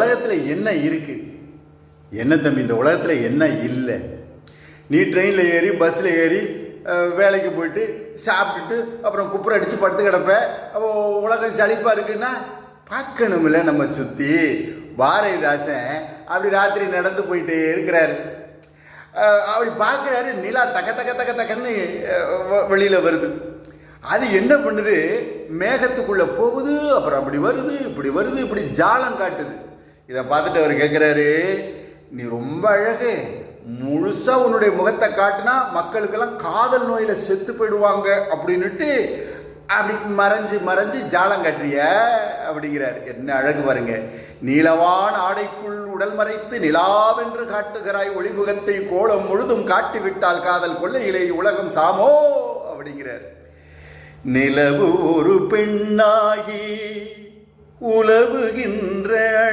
உலகத்தில் என்ன இருக்கு? என்ன தம்பி இந்த உலகத்தில் என்ன இல்லை? நீ ட்ரெயினில் ஏறி பஸ்ஸில் ஏறி வேலைக்கு போயிட்டு சாப்பிட்டுட்டு அப்புறம் குப்புரை அடித்து படுத்து கிடப்ப. அப்போ உலகம் சளிப்பாக இருக்குன்னா பார்க்கணுமில்ல நம்ம சுற்றி. பாரதிதாசன் அப்படி ராத்திரி நடந்து போயிட்டே இருக்கிறாரு. அப்படி பார்க்குறாரு, நிலா தக்க தக்க தக்க தக்கன்னு வெளியில் வருது. அது என்ன பண்ணுது? மேகத்துக்குள்ளே போகுது, அப்புறம் அப்படி வருது, இப்படி வருது, இப்படி ஜாலம் காட்டுது. இதை பார்த்துட்டு அவர் கேட்குறாரு, நீ ரொம்ப அழகு, முழுசாக உன்னுடைய முகத்தை காட்டினா மக்களுக்கெல்லாம் காதல் நோயில் செத்து போயிடுவாங்க அப்படின்னுட்டு அப்படி மறைஞ்சு மறைஞ்சு ஜாலம் காட்டுறிய அப்படிங்கிறார். என்ன அழகு பாருங்க. நீலவான் ஆடைக்குள் உடல் மறைத்து நிலாவென்று காட்டுகிறாய், ஒளிமுகத்தை கோலம் முழுதும் காட்டிவிட்டால் காதல் கொள்ளையிலே உலகம் சாமோ அப்படிங்கிறார். நிலவு ஒரு பெண்ணாகி உலவுகின்ற